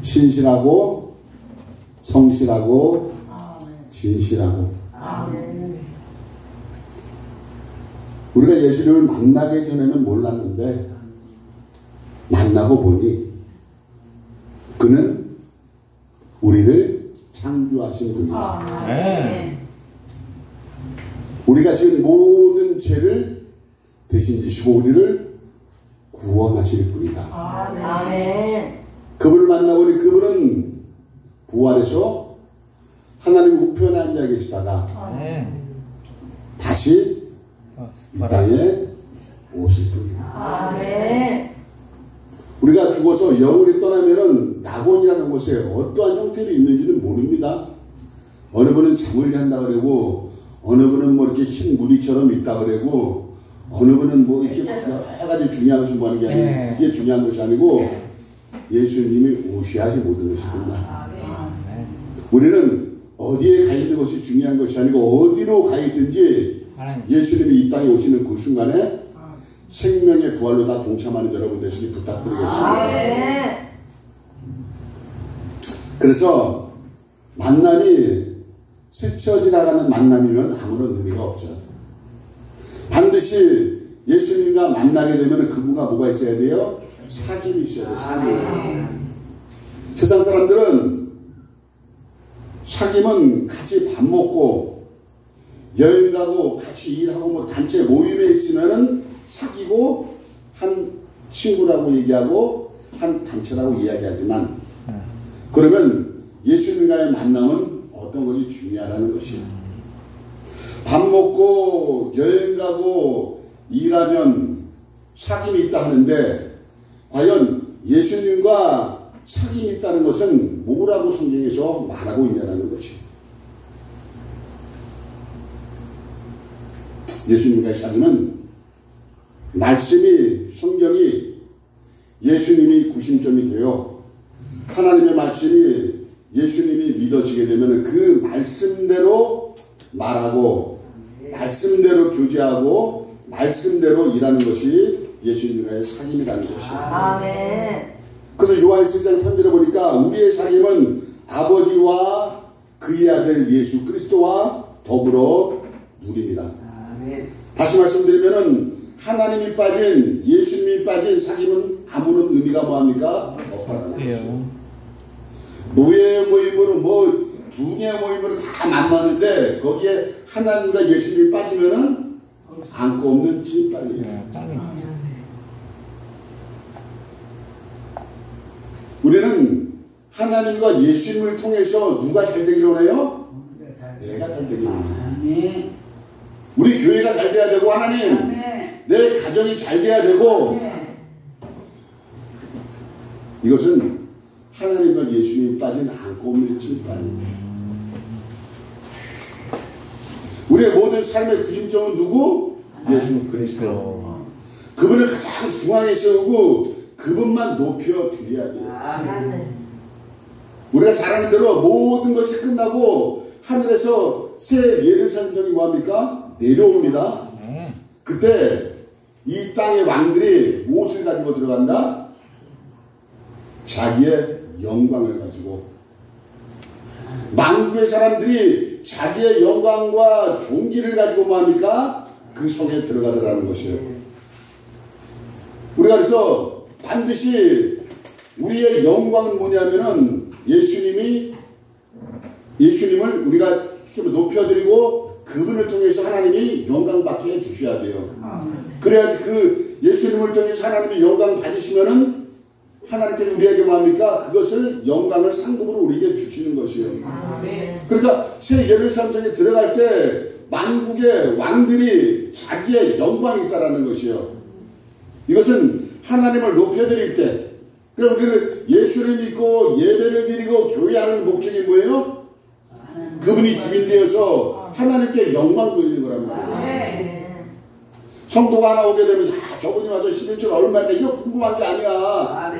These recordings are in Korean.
신실하고 성실하고 진실하고. 우리가 예수님을 만나기 전에는 몰랐는데 만나고 보니 그는 우리를 창조하신 분이다. 우리가 지은 모든 죄를 대신 지시고 우리를 구원하실 분이다. 아멘. 그분을 만나보니 그분은 부활해서 하나님 우편에 앉아 계시다가 다시 이 땅에 오실 분이다. 아멘. 우리가 죽어서 영혼이 떠나면은 낙원이라는 곳에 어떠한 형태로 있는지는 모릅니다. 어느 분은 잠을 잔다 그러고, 어느 분은 뭐 이렇게 흰 무늬처럼 있다 그러고, 어느 분은 뭐 이렇게 여러 가지 중요한 것을 뭐 하는 게 아니고, 그게 중요한 것이 아니고, 예수님이 오셔야지 모든 것이 끝나. 우리는 어디에 가 있는 것이 중요한 것이 아니고, 어디로 가 있든지, 예수님이 이 땅에 오시는 그 순간에 생명의 부활로 다 동참하는 여러분 되시기 부탁드리겠습니다. 그래서 만남이 스쳐 지나가는 만남이면 아무런 의미가 없죠. 반드시 예수님과 만나게 되면 그분과 뭐가 있어야 돼요? 사귐이 있어야 돼요. 사귐이. 세상 사람들은 사귐은 같이 밥 먹고 여행 가고 같이 일하고 뭐 단체 모임에 있으면은 사귀고 한 친구라고 얘기하고 한 단체라고 이야기하지만 그러면 예수님과의 만남은 어떤 것이 중요하다는 것이에요. 밥 먹고 여행 가고 일하면 사귐이 있다 하는데 과연 예수님과 사귐이 있다는 것은 뭐라고 성경에서 말하고 있냐는 것이에요. 예수님과의 사귐은 말씀이 성경이 예수님이 구심점이 되어 하나님의 말씀이 예수님이 믿어지게 되면 그 말씀대로 말하고 말씀대로 교제하고 말씀대로 일하는 것이 예수님과의 사귐이라는 것이에요. 아멘. 그래서 요한일서 1장 편지를 보니까 우리의 사귐은 아버지와 그의 아들 예수 그리스도와 더불어 누립니다. 다시 말씀드리면은 하나님이 빠진 예수님이 빠진 사귐은 아무런 의미가 뭐합니까? 없다는 것이에요. 노예 모임으로 뭐 두개 모임으로 다 만나는데 거기에 하나님과 예수님이 빠지면은 안고 없는 찐빵이에요. 우리는 하나님과 예수님을 통해서 누가 잘 되기를 원해요? 내가 잘 되기를 원해요. 우리 교회가 잘 돼야 되고 하나님 내 가정이 잘 돼야 되고 이것은 하나님과 예수님이 빠진 안고 없는 찐빵입니다. 우리의 모든 삶의 구심점은 누구? 예수 그리스도. 그분을 가장 중앙에 세우고 그분만 높여 드려야 돼요. 우리가 잘 아는 대로 모든 것이 끝나고 하늘에서 새 예루살렘이 뭐합니까? 내려옵니다. 그때 이 땅의 왕들이 무엇을 가지고 들어간다? 자기의 영광을 가지고 만국의 사람들이 자기의 영광과 존귀를 가지고 뭐합니까? 그 성에 들어가더라는 것이에요. 우리가 그래서 반드시 우리의 영광은 뭐냐면은 예수님을 우리가 높여드리고 그분을 통해서 하나님이 영광 받게 해주셔야 돼요. 그래야지 그 예수님을 통해서 하나님이 영광 받으시면은 하나님께서 우리에게 뭐합니까? 그것을 영광을 상급으로 우리에게 주시는 것이에요. 그러니까 새 예루살렘 성에 들어갈 때 만국의 왕들이 자기의 영광이 있다라는 것이에요. 이것은 하나님을 높여드릴 때 그러니까 우리는 예수를 믿고 예배를 드리고 교회하는 목적이 뭐예요? 그분이 주인 되어서 하나님께 영광 돌리는 거란 말이에요. 성도가 하나 오게 되면 저분이 와서 11절 얼마인데 이거 궁금한 게 아니야.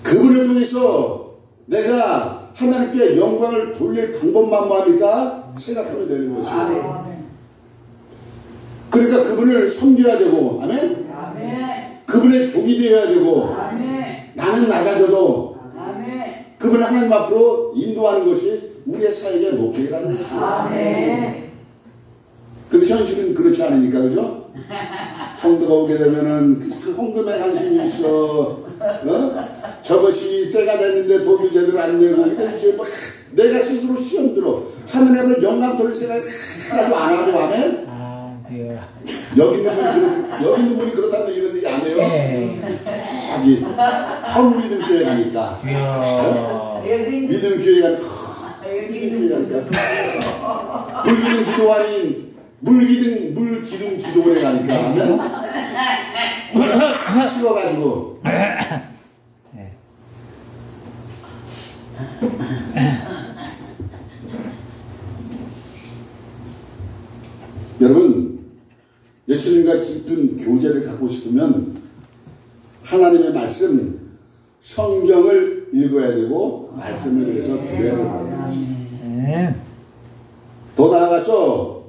그분을 통해서 내가 하나님께 영광을 돌릴 방법만 뭐합니까? 생각하면 되는 것이에요. 그러니까 그분을 섬겨야 되고 아멘? 그분의 종이 되어야 되고 나는 낮아져도 그분 하나님 앞으로 인도하는 것이 우리의 사역의 목적이라는 것입니다. 아멘. 근데 현실은 그렇지 않으니까, 그죠? 성도가 오게 되면은 헌금에 관심이 있어. 저것이 때가 됐는데 돈도 제대로 안 내고 이런 식으로 막 내가 스스로 시험 들어. 하느님을 영광 돌릴 생각 하나도 안 하고 하면 여기 있는 분이 그렇다면 이런 얘기 안 해요. 저기 헌믿음 교회 가니까 믿음 교회 가니까 불기둥 기도 아닌 물기둥 기도원에 가니까 하면 쉬워가지고 여러분 예수님과 깊은 교제를 갖고 싶으면 하나님의 말씀 성경을 읽어야 되고 말씀을 그래서 들어야 된다는 것입니다. 더 나아가서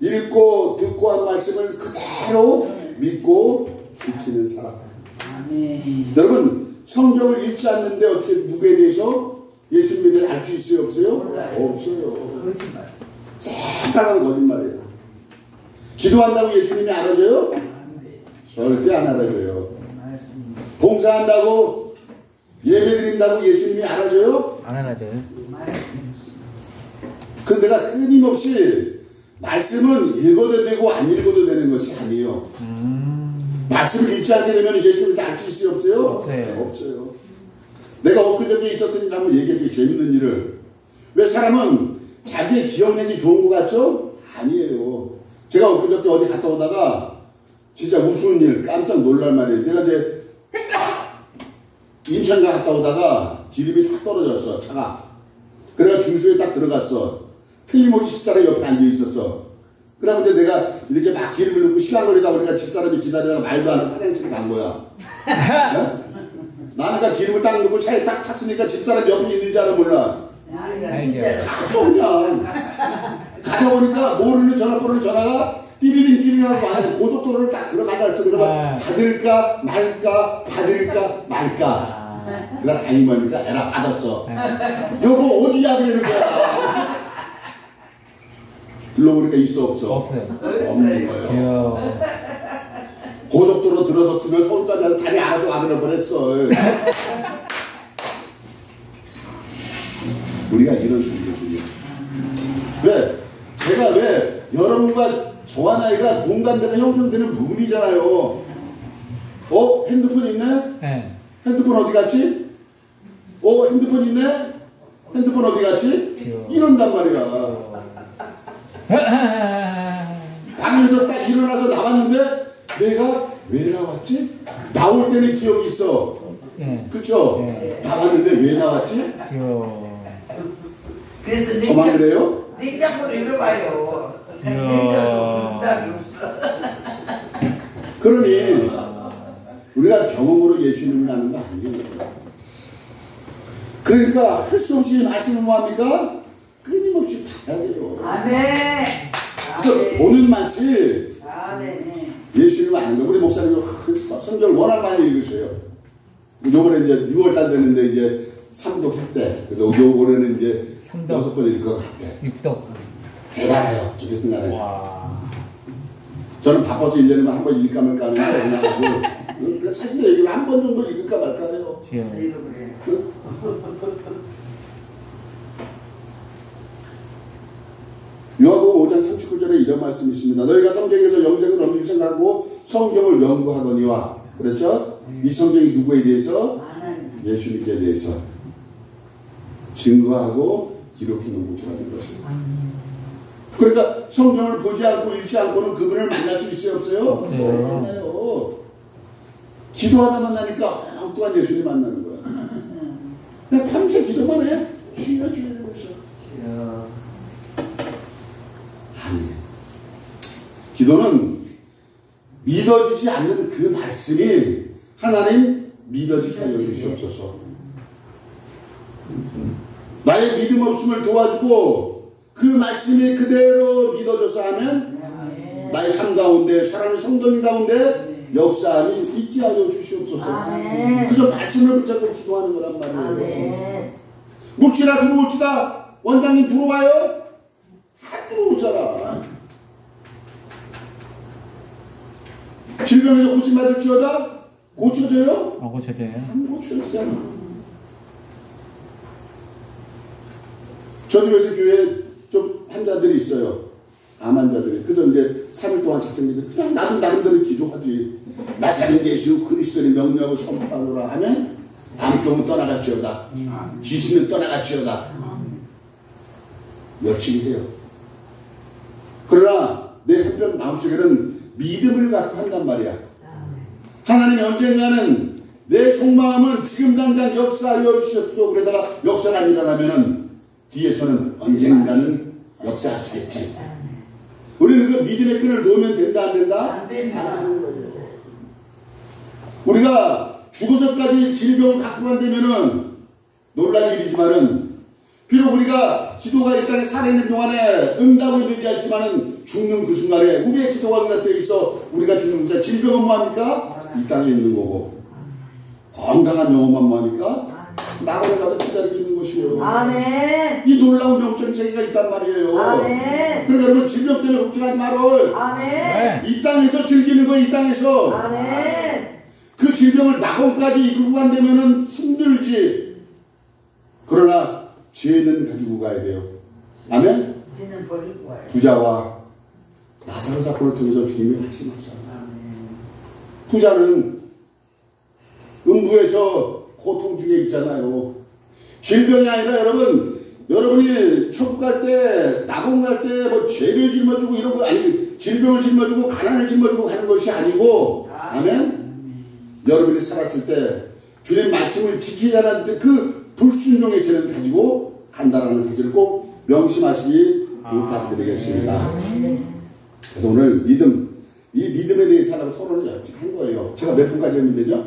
읽고 듣고 한 말씀을 그대로 믿고 지키는 사람. 여러분 성경을 읽지 않는데 어떻게 누구에 대해서 예수님에 대해서 알 수 있어요? 없어요? 없어요. 새빨간 거짓말이에요. 기도한다고 예수님이 알아줘요? 절대 안 알아줘요. 봉사한다고 예배드린다고 예수님이 알아줘요? 안 알아줘요. 그 내가 끊임없이 말씀은 읽어도 되고 안 읽어도 되는 것이 아니에요. 말씀을 읽지 않게 되면 예수님에서 알 수 있어요? 없어요? 없어요. 없어요. 내가 엊그저께 있었던 일 한번 얘기해 주세요. 재밌는 일을. 왜 사람은 자기의 기억력이 좋은 것 같죠? 아니에요. 제가 엊그저께 어디 갔다 오다가 진짜 우스운 일 깜짝 놀랄 말이에요. 내가 이제 인천 갔다 오다가 기름이 탁 떨어졌어. 차가. 그래가 주유소에 딱 들어갔어. 틀림없이 집사람이 옆에 앉아 있었어. 그러면 이제 내가 이렇게 막 기름을 넣고 시간 걸리다 보니까 집사람이 기다리다가 말도 안 하고 화장실에 간 거야. 네? 나는 기름을 딱 넣고 차에 딱 탔으니까 집사람 옆에 있는 줄 알아 몰라. 가서 그냥 가져오니까 모르는 전화번호로 전화가 띠리링 하고 안에 고속도로를 딱 들어가자 했어. 그래서 받을까 말까 받을까 말까. 그러다 다니니까 에라 받았어. 여보 어디야 그러는 거야. 불러보니까 있어 없어? 없어요. 없는 거예요. 고속도로 들어섰으면 서울까지 와서 자기 알아서 와그려 버렸어. 우리가 이런 종류거든요. 왜? 제가 왜 여러분과 저와 나이가 동감대가 형성되는 부분이잖아요. 핸드폰 있네? 네. 핸드폰 어디 갔지? 핸드폰 있네? 핸드폰 어디 갔지? 이런단 말이야. 방에서 딱 일어나서 나왔는데 내가 왜 나왔지? 나올 때는 기억이 있어. 그쵸? 나왔는데 왜 나왔지? 그래서 저만 그래요? 냉장고를 잃어봐요. 냉장고에 없어. 그러니 우리가 경험으로 예수님을 아는 거 아니에요. 그러니까 할 수 없이 말씀을 뭐합니까? 끊임없이 봐야 돼요. 아멘. 그래서 보는 맛이 아멘. 예수님을 아는 거. 우리 목사님은 성경을 워낙 많이 읽으셔요. 요번에 이제 6월달 되는데 이제 3독 했대. 그래서 올해는 이제 6번 읽을 것 같대. 6독. 대단해요. 어쨌든 간에. 저는 바빠서 1년이면 한 번 읽을까 말까 하는데 그냥 아주 사실 얘기를 한 번 정도 읽을까 말까 해요. 저희도 그래요. 요한복음 5장 39절에 이런 말씀이 있습니다. 너희가 성경에서 영생을 얻는 생각하고 성경을 연구하거니와. 그렇죠? 이 성경이 누구에 대해서? 예수님께 대해서 증거하고 기록해 놓은 것이라는 것입니다. 그러니까 성경을 보지 않고 읽지 않고는 그분을 만날 수 있어요? 없어요? 없어요. 기도하다 만나니까 엉뚱한 예수님 만나는 거야. 그냥 밤새 기도만 해. 주여 이러면서. 아니, 기도는 믿어지지 않는 그 말씀이 하나님 믿어지게 하여 주시옵소서. 나의 믿음 없음을 도와주고 그 말씀이 그대로 믿어져서 하면 나의 삶 가운데 사랑하는 성도님 가운데 역사함이 있게 하여 주시옵소서. 아멘. 그래서 말씀을 붙잡고 기도하는 거란 말이에요. 아멘. 묵지나 들어올지다. 원장님 들어와요? 안 들어오잖아. 질병에서 고침받을지어다 고쳐져요? 고쳐져요. 안 고쳐지잖아. 저도 요새 교회에 좀 환자들이 있어요. 암 환자들이. 그래서 이제 3일 동안 작정되는데 그냥 나도 나름대로 기도하지. 나사렛 예수 그리스도의 명령을 선포하노라 하면 암종은 떠나갔지어다. 귀신은 떠나갔지어다. 열심히 해요. 그러나 내 한편 마음속에는 믿음을 갖고 한단 말이야. 하나님이 언젠가는 내 속마음은 지금 당장 역사하여 주십시오. 그러다가 역사가 안 일어나면은 뒤에서는 언젠가는 역사하시겠지. 우리는 그 믿음의 끈을 놓으면 된다 안 된다? 안 된다. 우리가 죽어서까지 질병을 갖고 간다면은 놀랄 일이지만은 비록 우리가 기도가 이 땅에 살아있는 동안에 응답은 되지 않지만은 죽는 그 순간에 우리의 기도가 응답되어 있어 우리가 죽는 그 순간 질병은 뭐합니까? 이 땅에 있는 거고 건강한 영혼만 뭐합니까? 낙원에 가서 기다리고 있는 것이에요. 아멘. 이 놀라운 영적인 세계가 있단 말이에요. 아멘. 그러니까 여러분 질병 때문에 걱정하지 말아요. 아멘. 이 땅에서 즐기는 거 이 땅에서. 아멘. 그 질병을 낙원까지 이끌고 간다면은 힘들지. 그러나 죄는 가지고 가야 돼요. 아멘. 죄는 버리고 와요. 부자와 나사로 사건을 통해서 주님이 말씀하셨잖아요. 부자는 음부에서 고통 중에 있잖아요. 질병이 아니라 여러분이 천국 갈 때, 낙원 갈 때 뭐 죄를 짊어지고 이런 거 아니, 질병을 짊어지고 가난을 짊어지고 가는 것이 아니고, 아멘? 여러분이 살았을 때 주님 말씀을 지키지 않았을 때 그 불순종의 죄는 가지고 간다라는 사실을 꼭 명심하시기 부탁드리겠습니다. 그래서 오늘 이 믿음에 대해서 하나로 서로를 한 거예요. 제가 몇 분까지 하면 되죠?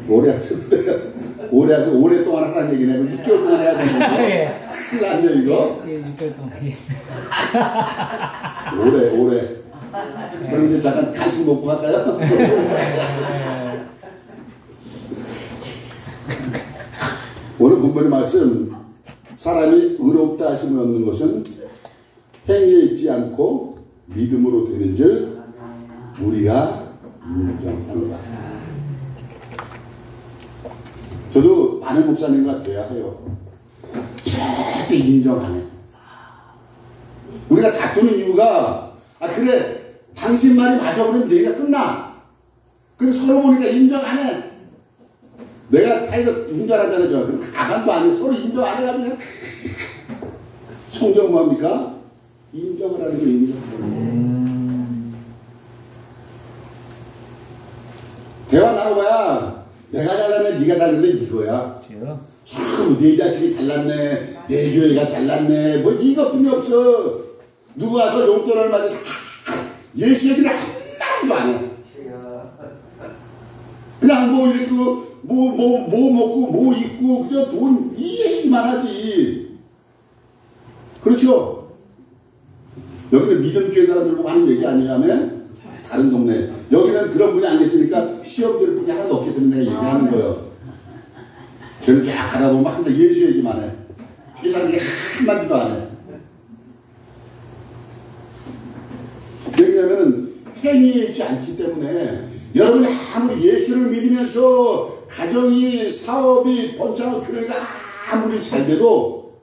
오래 하셨는데 오래 하셔서 오랫동안 하라는 얘기네. 6개월 동안 해야 되는데 큰일 났네 이거. 6개월 동안. 오래. 그럼 이제 잠깐 간식 먹고 갈까요? 오늘 본문의 말씀 사람이 의롭다 하심을 얻는 것은 행위에 있지 않고 믿음으로 되는 줄 우리가 인정하노라. 저도 많은 목사님과 돼야 해요. 절대 인정 안 해. 우리가 다투는 이유가 그래 당신 말이 맞아 그러면 얘기가 끝나. 근데 서로 보니까 인정 안 해. 내가 타에서 운전하잖아요. 그럼 가간도 안 해. 서로 인정 안 해가지고 그냥 성경 뭐합니까? 인정을 하는 거 인정. 대화 나눠봐야 내가 잘났네 네가 잘났네 이거야. 내 자식이 잘났네 내 교회가 잘났네 뭐 이것뿐이 없어. 누구 와서 용돈 얼마지 예수 얘기를 한마디도 안 해. 그냥 뭐 이렇게 뭐 먹고 뭐 입고 그저 돈 이 얘기만 하지. 그렇죠? 여기는 믿음교회 사람들 보고 하는 얘기 아니냐면 다른 동네 여기는 그런 분이 안 계시니까 시험 들을 분이 하나도 없기 때문에 내가 얘기하는 거예요. 저는 쫙 가다보면 항상 예수 얘기만 해. 세상 얘기 한마디도 안 해. 왜냐하면 행위에 있지 않기 때문에 여러분이 아무리 예수를 믿으면서 가정이 사업이 번창하고 교회가 아무리 잘 돼도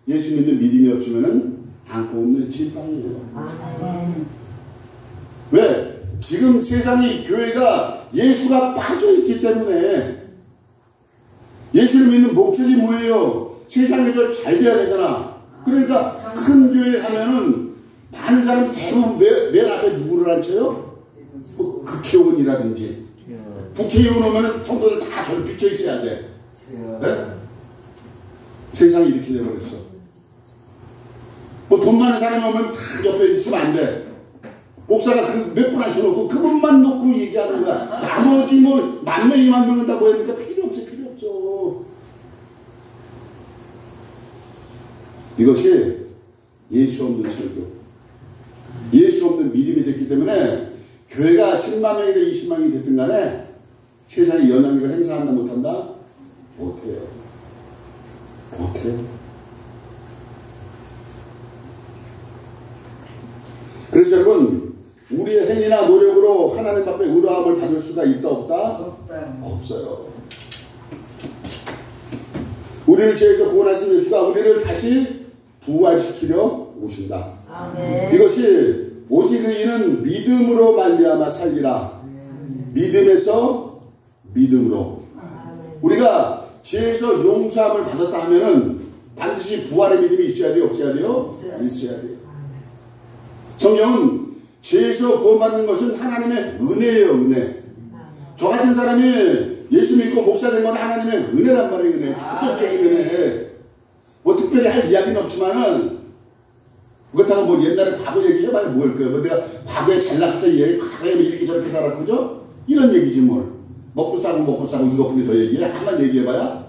예수 믿는 믿음이 없으면은 안고 없는 지팡이에요. 왜? 지금 세상이 교회가 예수가 빠져있기 때문에 예수를 믿는 목적이 뭐예요? 세상에서 잘 돼야 되잖아. 그러니까 큰 교회 가면은 많은 사람 대부분 맨 앞에 누구를 앉혀요? 뭐 국회의원이라든지 국회의원 오면은 통도들 다 절 비켜 있어야 돼. 네? 세상이 이렇게 돼버렸어. 뭐 돈 많은 사람이 오면 다 옆에 있으면 안 돼. 목사가 그 몇 분 앉혀놓고 그분만 놓고 얘기하는 거야. 나머지 뭐 10,000명, 20,000명 다 모이니까 필요 없어. 이것이 예수 없는 설교, 예수 없는 믿음이 됐기 때문에 교회가 10만 명이든 20만 명이 됐든 간에 세상에 영향력을 행사한다 못한다? 못해요. 못해요. 그래서 여러분, 우리의 행위나 노력으로 하나님 앞에 의로함을 받을 수가 있다 없다? 없어요. 우리를 죄에서 구원하신 예수가 우리를 다시 부활시키려 오신다. 아멘. 이것이 오직 의인은 믿음으로 말미암아 살리라. 믿음에서 믿음으로. 우리가 죄에서 용서함을 받았다 하면은 반드시 부활의 믿음이 있어야 돼요? 없어야 돼요? 있어야 돼요. 성경은 죄에서 구원받는 것은 하나님의 은혜예요. 은혜. 저 같은 사람이 예수 믿고 목사 된 건 하나님의 은혜란 말이에요. 은혜. 축적적인 은혜. 뭐 특별히 할 이야기는 없지만은 그렇다고 뭐 옛날에 과거 얘기해봐야 뭘 거예요. 뭐 내가 과거에 잘났어. 과거에 이렇게 저렇게 살았고 그죠? 이런 얘기지 뭘. 먹고 싸고 이것뿐이 더 얘기해. 한번 얘기해봐야.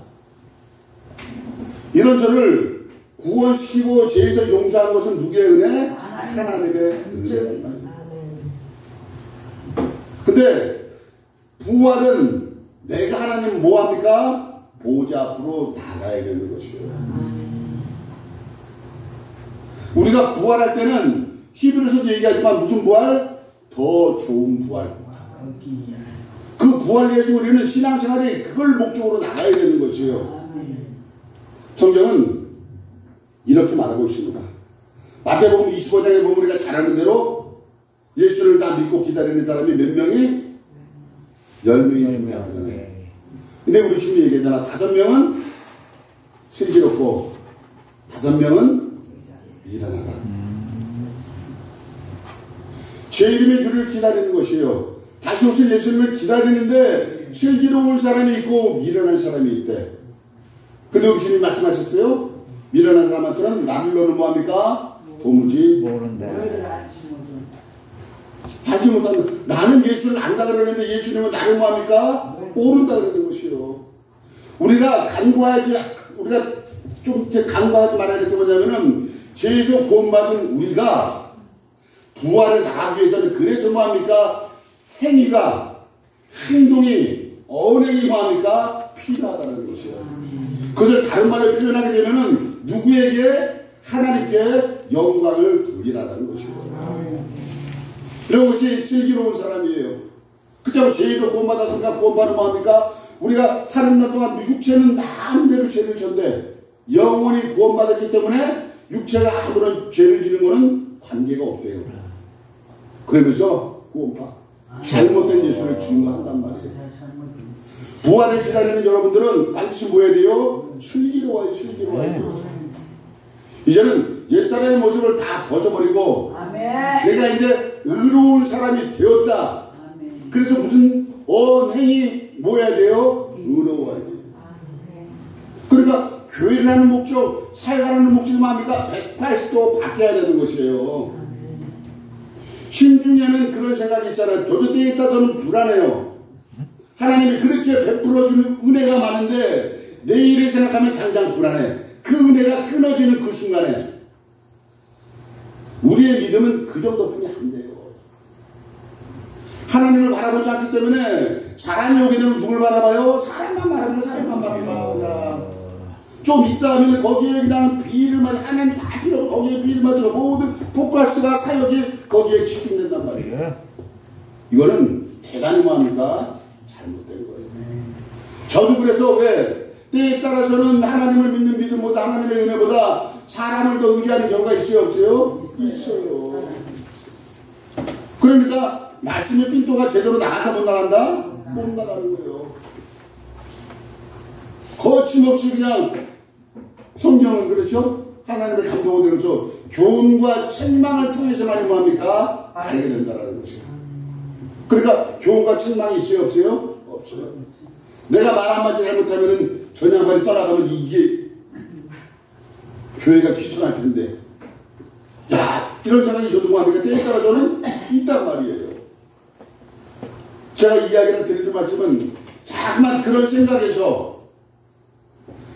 이런 저를 구원시키고 죄에서 용서한 것은 누구의 은혜? 하나님의 은혜. 근데 부활은 내가 하나님 뭐합니까? 보좌 앞으로 나가야 되는 것이에요. 우리가 부활할 때는 히브리서도 얘기하지만 무슨 부활? 더 좋은 부활. 그 부활을 위해서 우리는 신앙생활에 그걸 목적으로 나가야 되는 것이에요. 성경은 이렇게 말하고 있습니다. 마태복음 25장에 보면 우리가 잘 아는 대로 예수를 다 믿고 기다리는 사람이 몇 명이? 10명이 분명하잖아요. 근데 우리 지금 얘기했잖아. 5명은 슬기롭고 5명은 미련하다. 제 이름의 주를 기다리는 것이에요. 다시 오실 예수님을 기다리는데 슬기로운 사람이 있고 미련한 사람이 있대. 근데 우리 주님이 말씀하셨어요. 미련한 사람한테는 나를 뭐합니까? 도무지 모른다. 하지 못한다. 나는 예수를 안다 그러는데 예수님은 나를 뭐합니까? 모른다 그러는 것이요. 우리가 간과하지, 우리가 좀 간과하지 말아야 될 게 뭐냐면은 죄에서 구원받은 우리가 부활에 나가기 위해서는 그래서 뭐합니까? 행위가, 행동이, 언행이 뭐합니까? 필요하다는 것이요. 그것을 다른 말로 표현하게 되면은 누구에게? 하나님께 영광을 돌리라는 것이요. 이런 것이 슬기로운 사람이에요. 그렇다고 죄에서 구원받았으니까 구원받으면 뭐합니까? 우리가 사는 날 동안 육체는 마음대로 죄를 졌는데 영원히 구원받았기 때문에 육체가 아무런 죄를 지는 것은 관계가 없대요. 그러면서 구원파 잘못된 예수를 증거한단 말이에요. 부활을 기다리는 여러분들은 반드시 뭐 해야 돼요? 슬기로워야 돼요. 이제는 옛사람의 모습을 다 벗어버리고 내가 이제 의로운 사람이 되었다. 그래서 무슨 행위 뭐 해야 돼요? 의로워야 돼요. 그러니까 교회를 하는 목적, 살아가는 목적이 뭡니까? 180도 바뀌어야 되는 것이에요. 심중에는 그런 생각이 있잖아요. 도저히 있다 저는 불안해요. 하나님이 그렇게 베풀어주는 은혜가 많은데 내일을 생각하면 당장 불안해. 그 은혜가 끊어지는 그 순간에 우리의 믿음은 그 정도뿐이 안 돼요. 하나님을 바라보지 않기 때문에 사람이 오게 되면 누굴 바라봐요? 사람만 바라봐요. 좀 있다 하면 거기에 그냥 비를 맞아. 하나님 다 필요 없고 거기에 비를 맞춰. 모든 포커스가 사역이 거기에 집중된단 말이에요. 이거는 대단히 뭐합니까? 잘못된 거예요. 저도 그래서 왜 때에 따라서는 하나님을 믿는 믿음보다 하나님의 은혜보다 사람을 더 의지하는 경우가 있어요? 없어요? 있어요. 그러니까 말씀의 핀도가 제대로 나간다 못 나간다? 못 나가는 거예요. 거침없이 그냥 성경은 그렇죠? 하나님의 감동을 들어서 교훈과 책망을 통해서만이 뭐합니까? 알게 된다는 것이에요. 그러니까 교훈과 책망이 있어요? 없어요? 없어요. 내가 말 한마디 잘못하면은 전 양반이 떠나가면 이게 교회가 귀천할 텐데 야 이런 생각이 저도 뭐합니까? 때에 따라서는 있단 말이에요. 제가 이야기를 드리는 말씀은 자꾸만 그런 생각에서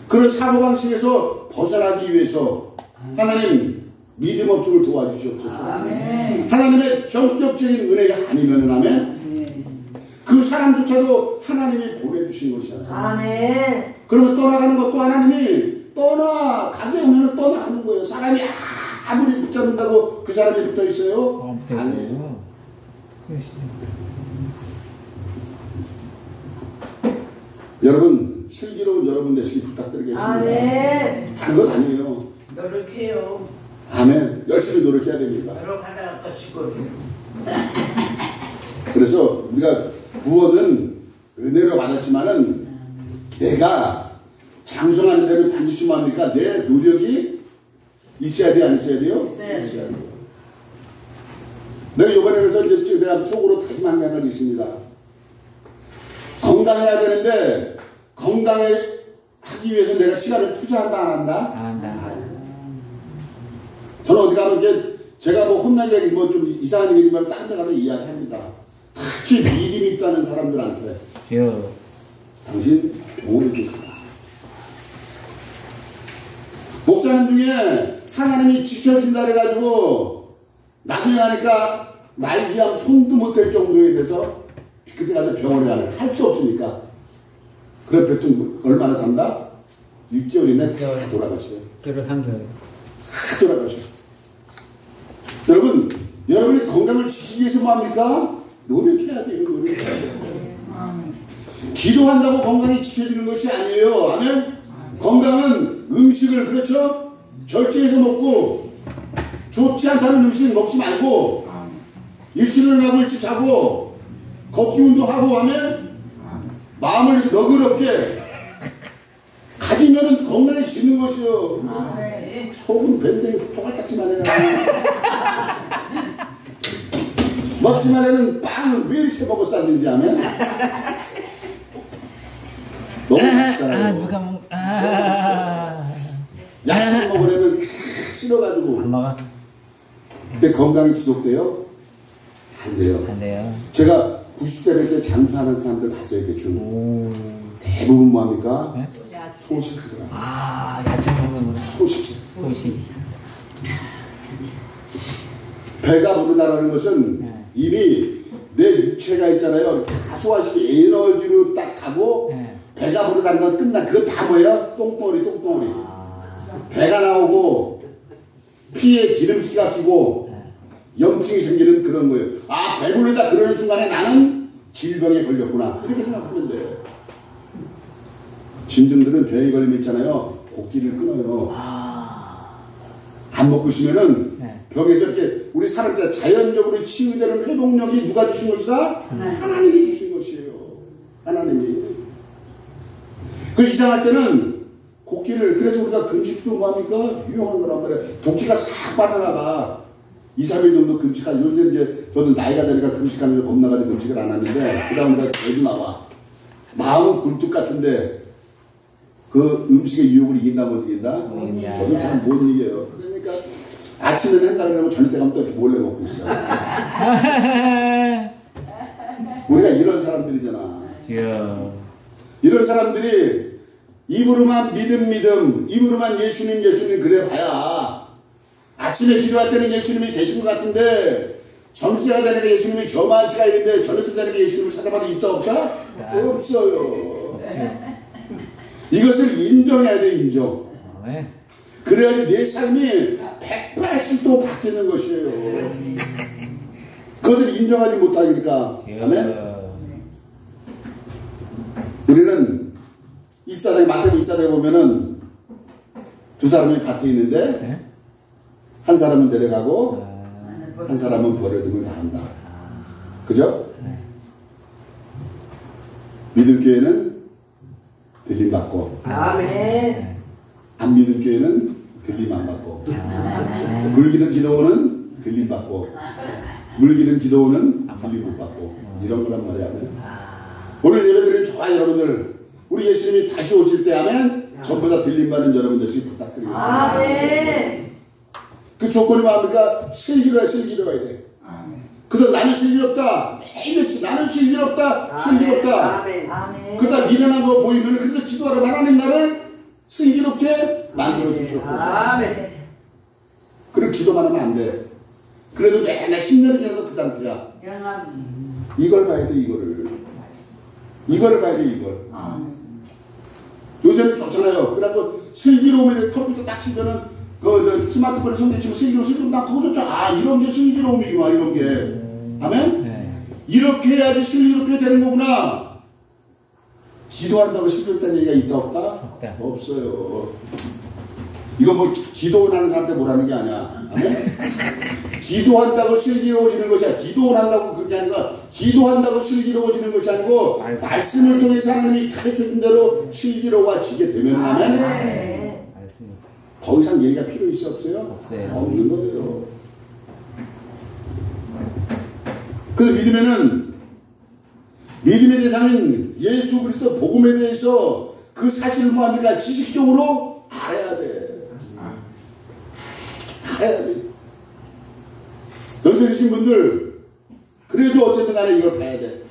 그런 사고방식에서 벗어나기 위해서 하나님 믿음 없음을 도와주시옵소서. 아멘. 하나님의 전격적인 은혜가 아니면은 아멘. 그 사람조차도 하나님이 보내주신 것이잖아요. 아멘. 그러면 떠나가는 것도 하나님이 가게 오면 떠나는 거예요. 사람이 아무리 붙잡는다고 그 사람이 붙어 있어요? 아니에요. 여러분, 슬기로운 여러분 되시기 부탁드리겠습니다. 아멘. 다른 것 아니에요. 노력해요. 아멘. 열심히 노력해야 됩니다. 노력하다가 또 죽어요. 그래서 우리가 구원은 은혜로 받았지만은 내가 장성하는 데는 반드시 뭐합니까? 내 노력이 있어야 돼요? 안 있어야 돼요? 있어야 돼요. 내가 이번에 그래서 이제 내가 속으로 다짐한 게 하나 있습니다. 건강해야 되는데 건강해 하기 위해서 내가 시간을 투자한다 안 한다? 안 한다. 저는 어디 가면 이제 제가 뭐 혼날 얘기 뭐 좀 이상한 얘기만 다른 데 가서 이야기합니다. 특히 믿음이 있다는 사람들한테 당신 병원에 좀 가라. 목사님 중에 하나님이 지켜준다 그래가지고 나중에 가니까 말기암 손도 못 댈 정도에 대해서 그때 가서 병원에 가니까 할 수 없으니까 그래 보통 얼마나 산다? 6개월 이내 다 돌아가셔요. 6개월 3개월 다 돌아가셔요. 여러분, 여러분이 건강을 지키기 위해서 뭐합니까? 노력해야 돼요. 노력해야 돼요. 기도한다고 건강이 지켜지는 것이 아니에요. 아멘? 건강은 음식을 그렇죠? 절제해서 먹고 좋지 않다는 음식 먹지 말고 일찍 일어나고 일찍 자고 걷기 운동하고 하면 마음을 이렇게 너그럽게 가지면은 건강해지는 것이요. 속은 밴댕이 토갈딱지만 해가지고 먹지만 해는 빵을 왜 이렇게 먹고 쌌는지 하면 너무 맛있잖아요. 누가 먹 야채 먹으려면 싫어가지고 안 먹어? 근데 건강이 지속돼요? 안 돼요. 안 돼요. 제가 90대 100세 장수하는 사람들 봤어요. 대충 대부분 뭐합니까? 네? 소식하더라. 야채 먹는 소식. 소식. 배가 부르다라는 것은 이미 내 육체가 있잖아요. 다 소화시키 에너지로 딱 가고 배가 부르다는 건 끝나. 그거 다 뭐예요? 똥덩어리. 배가 나오고 피에 기름기가 끼고 염증이 생기는 그런 거예요. 배부르다 그러는 순간에 나는 질병에 걸렸구나. 이렇게 생각하면 돼요. 짐승들은 병에 걸리면 있잖아요. 곡기를 끊어요. 안 먹고 있으면은 병에서 이렇게 우리 사람 자연적으로 치유되는 회복력이 누가 주신 것이다? 하나님이 주신 것이에요. 하나님이. 그 이상할 때는 곡기를 그래서 우리가 금식도 뭐합니까? 유용한 거란 말이에요. 도끼가 싹 빠져나가. 2, 3일 정도 금식하고 요즘 이제 저도 나이가 되니까 금식하는 게 겁나가지고 금식을 안 하는데 그 다음에 애도 나와. 마음은 굴뚝 같은데 그 음식의 유혹을 이긴다 못 이긴다? 저는 잘 못 이겨요. 그러니까 아침에는 한다 그러고 저녁 때 가면 또 이렇게 몰래 먹고 있어. 우리가 이런 사람들이잖아. 이런 사람들이 입으로만 믿음 입으로만 예수님 그래 봐야 아침에 기도할 때는 예수님이 계신 것 같은데 점수가 되니까 예수님이 저만치가 있는데 저녁 때 되니까 예수님을 찾아봐도 있다 없다? 없어요. 이것을 인정해야 돼. 인정. 그래야지 내 삶이 180도 바뀌는 것이에요. 그것을 인정하지 못하니까. 아멘. 우리는 마태복음 1사장에 보면은 두 사람이 밭에 있는데 한 사람은 데려가고 한 사람은 버려둠을 다한다. 그죠? 믿을 교회는 들림받고 아멘. 안 믿을 교회는 들림 안 받고 불기는 기도는 들림받고 물기는 기도는 들림 못 받고 이런 거란 말이야. 오늘 예배드리는 저와 여러분들 우리 예수님이 다시 오실 때 하면 전부 다 들림받는 여러분들씩 부탁드리겠습니다. 아멘. 그 조건이 뭡니까? 슬기로워야 돼. 그래서 나는 슬기롭다. 매일같이 나는 슬기롭다. 아멘. 그러다 미련한 거 보이면 그래서 기도하라. 하나님 나를 슬기롭게 만들어 주시옵소서. 아멘. 그럼 기도만 하면 안 돼. 그래도 맨날 10년이 지나도 그 상태야. 이걸 봐야 돼. 이거를 봐야 돼. 이걸. 요새는 좋잖아요. 그래갖고 슬기로움에 컴퓨터 딱 치면은 그 스마트폰에 손대 치면 슬기로움 나 거기서 이런 게 슬기로움이구나 이런 게. 아멘? 네. 이렇게 해야지 슬기롭게 되는 거구나. 기도한다고 슬기롭다는 얘기가 있다 없다? 없다. 없어요. 이건 뭐 기도하는 사람한테 뭐라는 게 아니야. 아멘? 기도한다고 슬기로워지는 것이 아니라 기도를 한다고 그렇게 하는 거야. 기도한다고 슬기로워지는 것이 아니고 말씀을 통해서 하나님이 가르쳐준 대로 슬기로워지게 되면 하면 더 이상 얘기가 필요 있어 없어요? 없어요. 없는 거예요. 그래서 믿음의 대상인 예수 그리스도 복음에 대해서 그 사실을 뭐합니까? 지식적으로 알아야 돼. 알아야 돼. 여기서 계신 분들 그래도 어쨌든 간에 이걸 봐야 돼.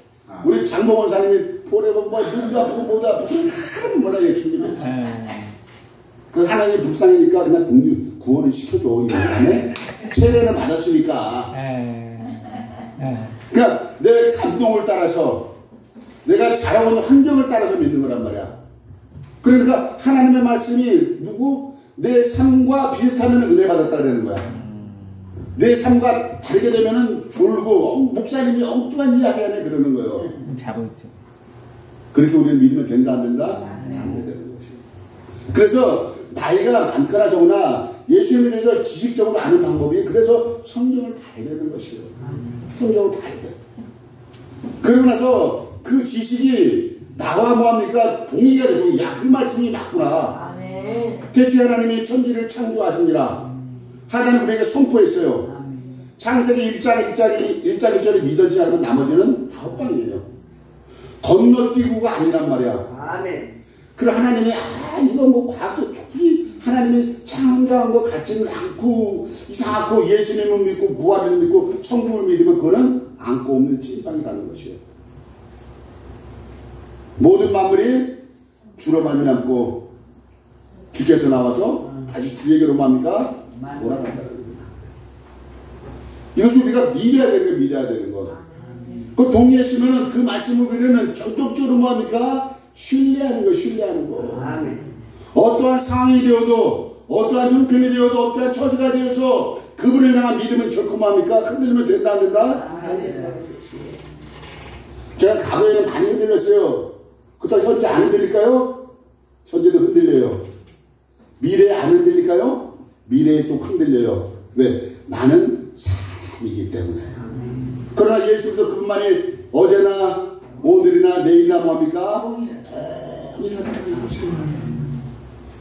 우리 장봉원 사님이 포레버 뭐 눈도 아프고 뭐도 아프고 하나도 몰라 예수님이. 그 하나님이 불쌍하니까 그냥 구원을 시켜줘. 이런 다음에 세례는 받았으니까. 그러니까 내 감동을 따라서 내가 자라고 있는 환경을 따라서 믿는 거란 말이야. 그러니까 하나님의 말씀이 내 삶과 비슷하면 은혜 받았다 그러는 거야. 내 삶과 다르게 되면은 졸고 목사님이 엉뚱한 이야기 하네 그러는 거예요. 잡았죠. 그렇게 우리는 믿으면 된다 안 된다? 안 되는 것이. 그래서 나이가 많거나 적으나 예수님에 대해서 지식적으로 아는 방법이 그래서 성경을 봐야 되는 것이에요. 성경을 봐야 돼. 그러고 나서 그 지식이 나와 뭐합니까? 동의가 돼. 야, 그 말씀이 맞구나. 대체 하나님이 천지를 창조하십니다. 하나님 우리에게 선포했어요. 창세기 1장 1절이 믿어지지 않으면 나머지는 다 헛방이에요. 건너뛰고가 아니란 말이야. 아멘. 그래 하나님이 이거 뭐 과학적 하나님이 창조한 거 같지는 않고 이상하고 예수님을 믿고 부활을 믿고 천국을 믿으면 그거는 안고 없는 찐빵이라는 것이에요. 모든 만물이 주로 말미암고 주께서 나와서 다시 주에게로 뭡니까? 돌아간다는 겁니다. 이것을 우리가 믿어야 되는 거예요. 믿어야 되는 거. 그 동의했으면 그 말씀을 우리는 전적적으로 뭐합니까? 신뢰하는 거, 신뢰하는 거. 아멘. 어떠한 상황이 되어도, 어떠한 형편이 되어도, 어떠한 처지가 되어서 그분을 향한 믿음은 결코 뭐합니까? 흔들리면 된다, 안 된다? 안 된다. 제가 과거에는 많이 흔들렸어요. 그렇다고 현재 안 흔들릴까요? 현재도 흔들려요. 미래에 안 흔들릴까요? 미래에 또 흔들려요. 왜? 나는 사람이기 때문에. 그러나 예수도 그분만이 어제나 오늘이나 내일이나 뭐합니까? 동일하다는 것입니다.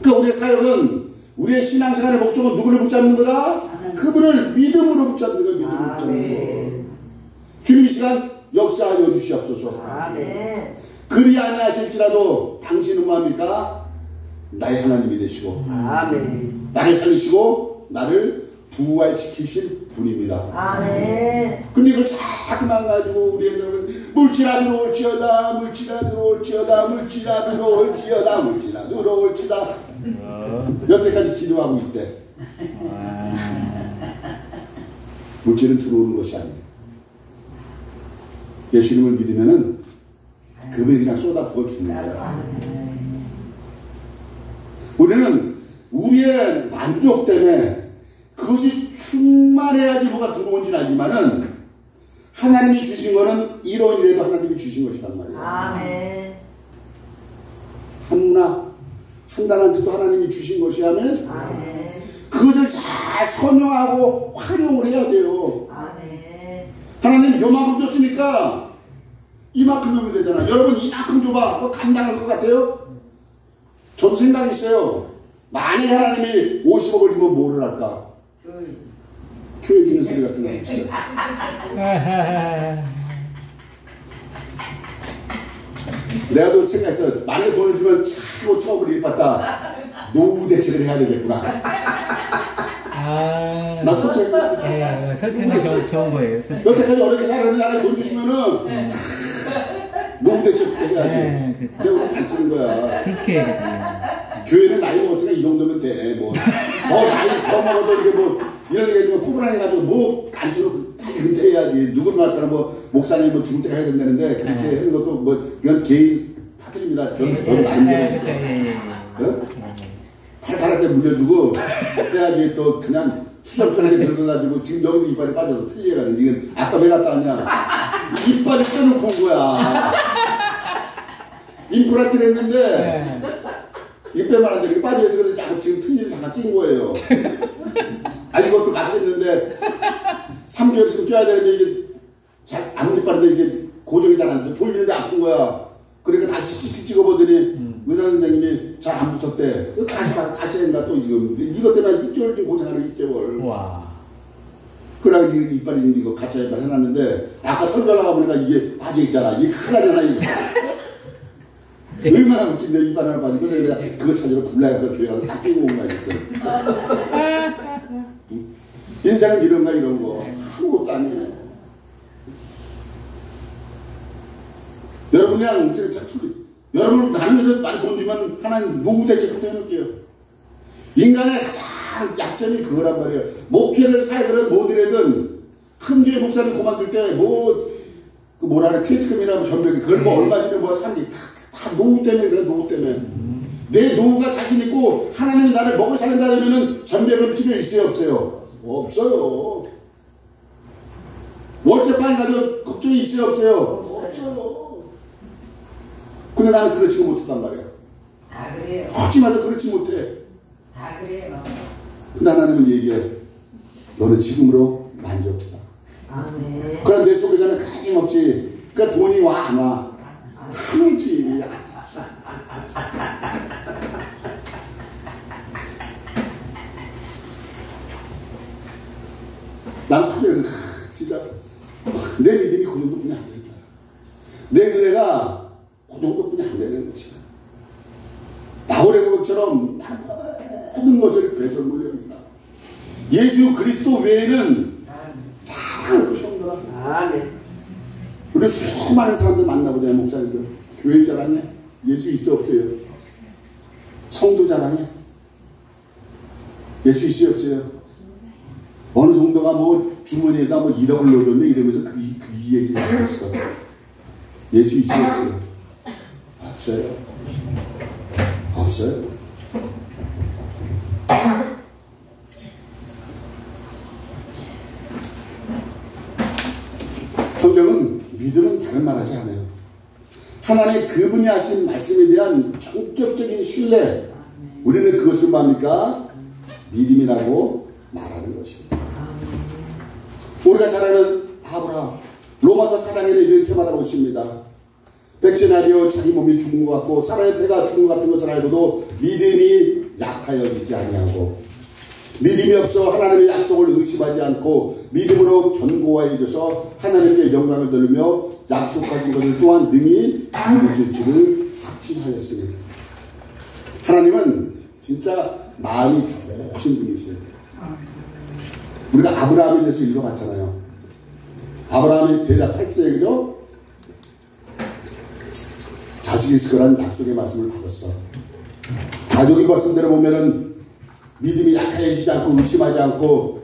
그러니까 우리의 사역은 우리의 신앙생활의 목적은 누구를 붙잡는 거다? 그분을 믿음으로 붙잡는 거예요. 믿음으로 붙잡는 거. 주님 이 시간 역사하여 주시옵소서. 아멘. 그리 아니하실지라도 당신은 뭐합니까? 나의 하나님이 되시고 아멘. 나를 살리시고 나를 부활시키실 분입니다. 아멘. 근데 이걸 자꾸만 가지고 우리는 물지라 들어올지어다 물지라 들어올지어다 물지라 들어올지어다 물지라 들어올지다 여태까지 기도하고 있대. 물질은 들어오는 것이 아니에요. 예수님을 믿으면은 그분이 그냥 쏟아 부어주는 거야. 우리는 우리의 만족 때문에 그것이 충만해야지 뭐가 들어온지는 알지만은 하나님이 주신 거는 이론이라도 하나님이 주신 것이란 말이에요. 아멘. 한나 한 달한테도 하나님이 주신 것이 하면 아멘. 그것을 잘 선용하고 활용을 해야 돼요. 아멘. 하나님 요만큼 줬으니까 이만큼 하면 되잖아. 여러분 이만큼 줘봐. 그거 감당할 것 같아요? 저도 생각이 있어요. 만약에 하나님이 50억을 주면 뭐를 할까? 교회 지는 소리 같은 거 있어요. 내가 또 생각했어요. 만약에 돈을 주면 참 처음으로 일받다 노후 대책을 해야 되겠구나. 나 솔직히 설득이 좋은 거예요. 여태까지 어렵게 살았는데 하나님 돈 주시면은 노후 대책 해야지. 내가 오늘 발치는 거야. 솔직히 얘기해요. 교회는 나이 먹었으니까 이 정도면 돼. 뭐 더 나이 더 먹어서 이렇게 뭐 이런 얘기 해주면 코브라 해가지고 뭐 단체로 빨리 은퇴해야지. 누구를 말따라 뭐 목사님 뭐 죽을 때가 해야 된다는데 그렇게 하는 것도 뭐 이건 개인 파트입니다. 저도 나름대로 있어. 팔팔하게 물려주고 해야지 또 그냥 추접스럽게 늙어가지고 지금 여기도 이빨이 빠져서 틀려가지고 이건 아까 왜 갔다 왔냐 이빨이 떼놓고 온 거야. 임플란트를 했는데 이빨만 안 되게 빠져서 그런지 자꾸 지금 틀니를 잠깐 찐 거예요. 아 이것도 가서 했는데 3개월씩 쪄야 되는데 이게 잘 안 이빨인데 이게 고정이 잘 안 돼. 돌리는데 아픈 거야. 그러니까 다시 CT 찍어보더니 의사 선생님이 잘 안 붙었대. 다시 했나 또 지금 이것 때문에 6개월 좀 고생하는 6개월. 와. 그러고 이빨이 이거 가짜 이빨 해놨는데 아까 설명하다 보니까 이게 빠져 있잖아. 이게 큰일 나잖아 이게. 얼마나 웃긴데 이빨 하나 빠지고 그래서 내가 그거 찾으러 불러가서 교회 가서 다 끼고 온 거야 지금. 인생은 이런가 이런 거 아무것도 아니에요. 여러분이랑 여러분 나는 것을 많이 돈 주면 하나님 노후 대책부터 해놓을게요. 인간의 가장 약점이 그거란 말이에요. 목회를 사역을 뭐더라든 큰 교회 목사를 그만둘 때 그 뭐라 그래 케이트금이나 전벽이 그걸 뭐 얼마 전에 뭐 사는 게 다 노후 때문에 그래. 노후 때문에 내 노후가 자신 있고 하나님이 나를 먹여 살린다 그러면은 전벽은 필요 있어요 없어요? 없어요. 월세 빨리 가도 걱정이 있어요 없어요? 없어요. 근데 나는 그렇지 못했단 말이야. 다 그래요. 하지마도 그렇지 못해. 다 그래요. 근데 하나님은 얘기해. 너는 지금으로 만족해라. 아멘. 그럼 내 속에서는 가짐없이 그러니까 돈이 와 안 와? 안 오지. 나는 솔직히 진짜 내 믿음이 그 정도뿐이 안 된다. 내 은혜가 그 정도뿐이 안 되는 것이야. 바울의 고백처럼 모든 것을 배설물로 여긴다. 예수 그리스도 외에는 자랑할 것이 없더라. 아멘. 우리 수많은 사람들 만나보자. 목사님들 교회 자랑해? 예수 있어 없어요? 성도 자랑해? 예수 있어요 없어요? 어느 정도가 뭐 주머니에다 뭐 1억을 넣어줬는데 이러면서 그 얘기가 없어. 예수 있어요 없어요? 없어요. 없어요. 성경은 믿음은 다른 말 하지 않아요. 하나님 그분이 하신 말씀에 대한 전격적인 신뢰, 우리는 그것을 뭡니까? 믿음이라고 말하는 것입니다. 우리가 잘 아는 아브라함, 로마서 4장에는 이렇게 말하고 있습니다. 백신하리오 자기 몸이 죽은 것 같고 사라의 태가 죽은 것 같은 것을 알고도 믿음이 약하여지지 아니하고 믿음이 없어 하나님의 약속을 의심하지 않고 믿음으로 견고해져서 하나님께 영광을 돌리며 약속하신 것을 또한 능히 이루어질 줄을 확신하였으니 하나님은 진짜 마음이 좋으신 분이세요. 우리가 아브라함에 대해서 읽어봤잖아요. 아브라함이 대략 8세에 그죠? 자식이 있을 거라는 약속의 말씀을 받았어. 가족의 말씀대로 보면은 믿음이 약해지지 않고 의심하지 않고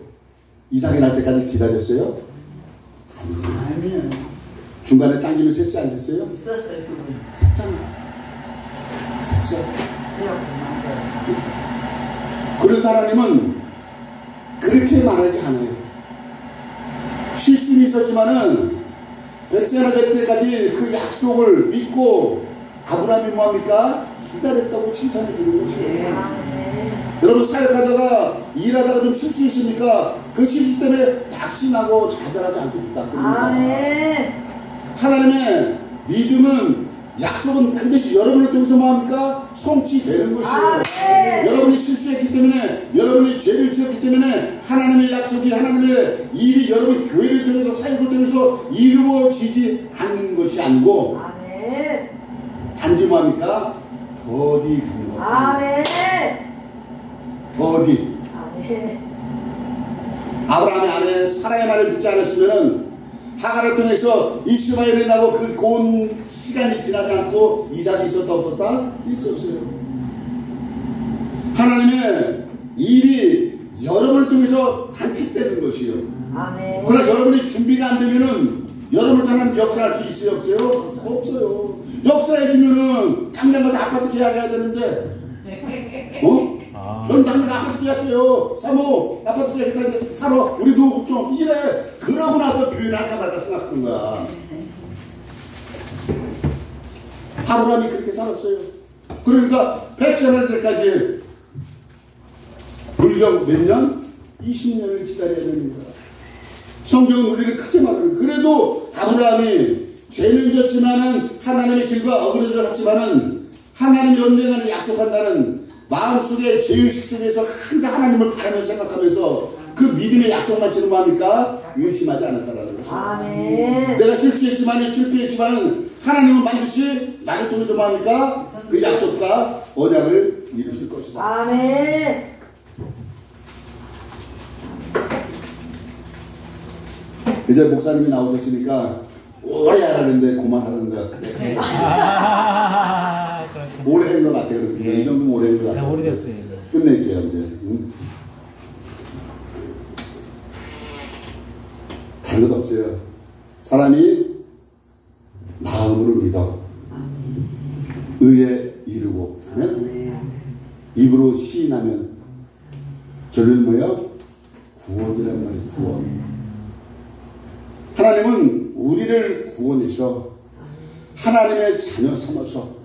이삭이 날 때까지 기다렸어요? 아니지. 아니요. 중간에 당기면 셌어요? 안 셌어요? 있었어요. 그분. 셌잖아. 셌어. 그런데 하나님은 그렇게 말하지 않아요. 실수는 있었지만은 백세나 될 때까지 그 약속을 믿고 아브라함이 뭐합니까? 기다렸다고 칭찬해 주는 것이에요. 아멘. 여러분 사역하다가 일하다가 좀 실수 있습니까? 그 실수 때문에 낙심하고 좌절하지 않게 부탁드립니다. 아멘. 하나님의 믿음은 약속은 반드시 여러분을 통해서 뭐합니까? 성취되는 것이에요. 아멘. 여러분이 실수했기 때문에 여러분이 죄를 지었기 때문에 하나님의 약속이 하나님의 일이 여러분 교회를 통해서 사역을 통해서 이루어지지 않는 것이 아니고 아멘. 단지 뭐합니까? 더디 가는 거예요. 아멘. 더디. 아멘. 아브라함의 아내 사라의 말을 듣지 않았으면 하가를 통해서 이스마엘이 나고 그 고운 시간이 지나지 않고 이삭이 있었다 없었다? 있었어요. 하나님의 일이 여러분을 통해서 단축되는 것이에요. 아멘. 그러나 여러분이 준비가 안 되면은 여러분을 향한 역사할 수 있어요 없어요? 없어요. 역사해지면은 당장 가서 아파트 계약해야 되는데 어? 전 당장 아파트 계약해요. 사모 아파트 계약했다는데 살아. 우리 노후 걱정 이래. 그러고 나서 교회를 할까 말까 생각하는 거야. 아브라함이 그렇게 살았어요. 그러니까 100살 때까지 물경 몇 년? 20년을 기다려야 됩니다. 성경은 우리를 크게 말하는. 그래도 아브라함이 죄는 졌지만은 하나님의 길과 어그러져 갔지만은 하나님이 언젠가는 약속한다는 마음속에 죄의식 속에서 항상 하나님을 바라면서 생각하면서 그 믿음의 약속만 지는 뭐합니까? 의심하지 않았다라는 것입니다. 아멘. 내가 실수했지만 실패했지만 하나님은 반드시 나를 통해서 뭐합니까? 그 약속과 언약을 이루실 것이다. 아멘. 이제 목사님이 나오셨으니까 오래 하라는데 그만하라는 것 같아. 오래 한 것 같아요. 이 정도면 오래 한 것 같아요. 오래됐어요. 끝낼게요 이제. 응? 다른 것 없어요. 사람이 마음으로 믿어 의에 이르고 네? 입으로 시인하면 결론은 뭐예요? 구원이란 말이에요. 구원. 하나님은 우리를 구원해서 하나님의 자녀 삼아서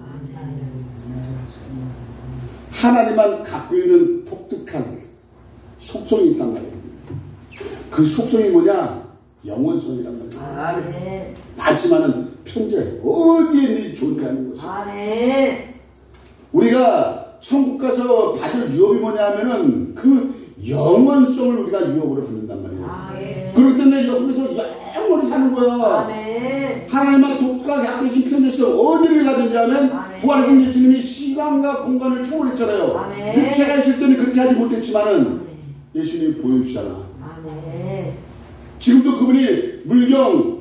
하나님만 갖고 있는 독특한 속성이 있단 말이에요. 그 속성이 뭐냐? 영원성이란 말이에요. 아멘. 마지막은 편재 어디에 존재하는 것이에요. 아멘. 우리가 천국 가서 받을 유업이 뭐냐 하면은 그 영원성을 우리가 유업으로 받는단 말이에요. 아멘. 그럴 때 내가 거기서 영원히 사는 거야. 아멘. 하나님만 독특하게 갖고 계신 편에서 어디를 가든지 하면 아멘. 부활하신 예수님이 시간과 공간을 초월했잖아요. 아멘. 육체가 있을 때는 그렇게 하지 못했지만은 예수님이 보여주잖아. 아멘. 지금도 그분이 물경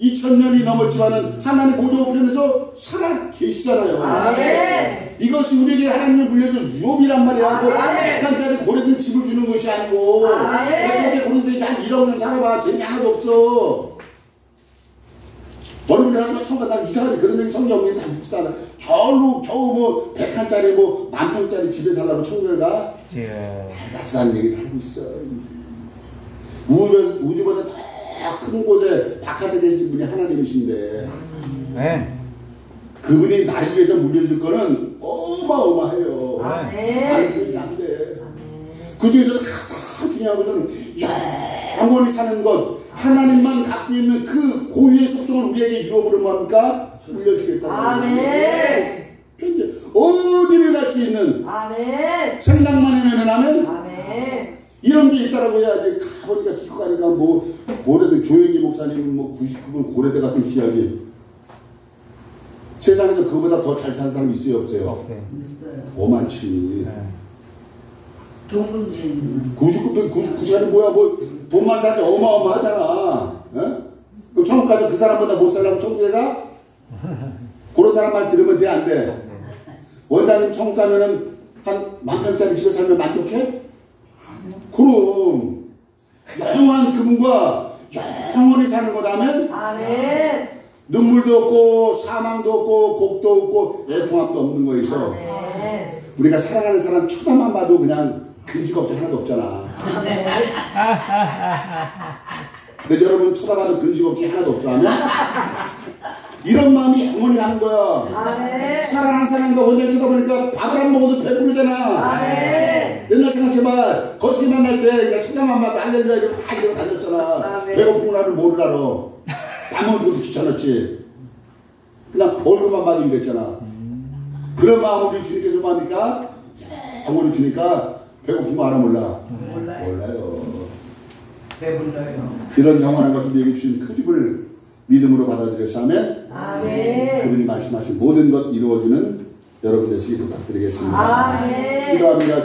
2000년이 넘었지만은 하나님 보좌 우편에서 살아 계시잖아요. 아멘. 이것이 우리에게 하나님을 물려준 유업이란 말이야. 뭐 아멘. 100칸짜리 고래등 집을 주는 것이 아니고 아멘. 100칸짜리 고래등이 한 1억 년 살아봐. 재미 하나도 없어. 여러분이 하지만 청가 난 이상하게 그런 얘기 성경에 다 묻지도 않아. 겨우 뭐 100칸짜리 뭐 10,000평짜리 집에 살라고 청교에 가? 같이 하는 얘기 다 하고 있어. 우주보다 더 큰 곳에 바깥에 계신 분이 하나님이신데 그분이 나를 위해서 물려줄 거는 어마어마해요. 아멘. 표현이 안 돼. 그 중에서 가장 중요한 것은 영원히 사는 것, 하나님만 갖고 있는 그 고유의 속성을 우리에게 유업으로 뭡니까? 물려주겠다는 것이에요. 아멘. 편지 어디를 갈 수 있는 아멘. 생각만 하면 하면 아멘. 이런 게 있다라고 해야지. 가보니까 기껏 가니까 뭐 고래대 조영기 목사님은 뭐 99분 고래대 같은 귀하지. 세상에서 그보다 더 잘 사는 사람이 있어요 없어요? 없어요. 있어요. 더 많지. 동문진 99분 99시간이 뭐야 뭐 돈만 사는데 어마어마하잖아. 예? 그 천국 가서 그 사람보다 못 살라고 천국에 가? 그런 사람 말 들으면 돼 안 돼? 원장님 천국 가면은 한 10,000평짜리 집에 살면 만족해? 그럼 영원한 그분과 영원히 사는 거라면 아멘. 눈물도 없고 사망도 없고 곡도 없고 애통함도 없는 거에서 아멘. 우리가 사랑하는 사람 쳐다만 봐도 그냥 근심 걱정 하나도 없잖아. 근데 여러분 쳐다봐도 근심 걱정이 하나도 없어 하면 이런 마음이 영원히 하는 거야. 아멘. 사랑하는 사람과 원장 쳐다보니까 밥을 안 먹어도 배부르잖아. 아멘. 옛날 생각해봐. 거시기 만날 때 그냥 쳐다만 봐도 알렌다 이러고 막 이러고 다녔잖아. 아멘. 배고픈 나를 뭐를 알아. 밥 먹는 것도 귀찮았지. 그냥 얼굴만 봐도 이랬잖아. 그런 마음을 우리 주님께서 뭐합니까? 영원히 주니까 배고픈 거 알아 몰라? 몰라요. 배불러요. 이런 영원한 것을 우리에게 주신 그 집을 믿음으로 받아들여서 하면 아멘. 그분이 말씀하신 모든 것 이루어주는 여러분 되시기 부탁드리겠습니다. 아멘. 기도합니다.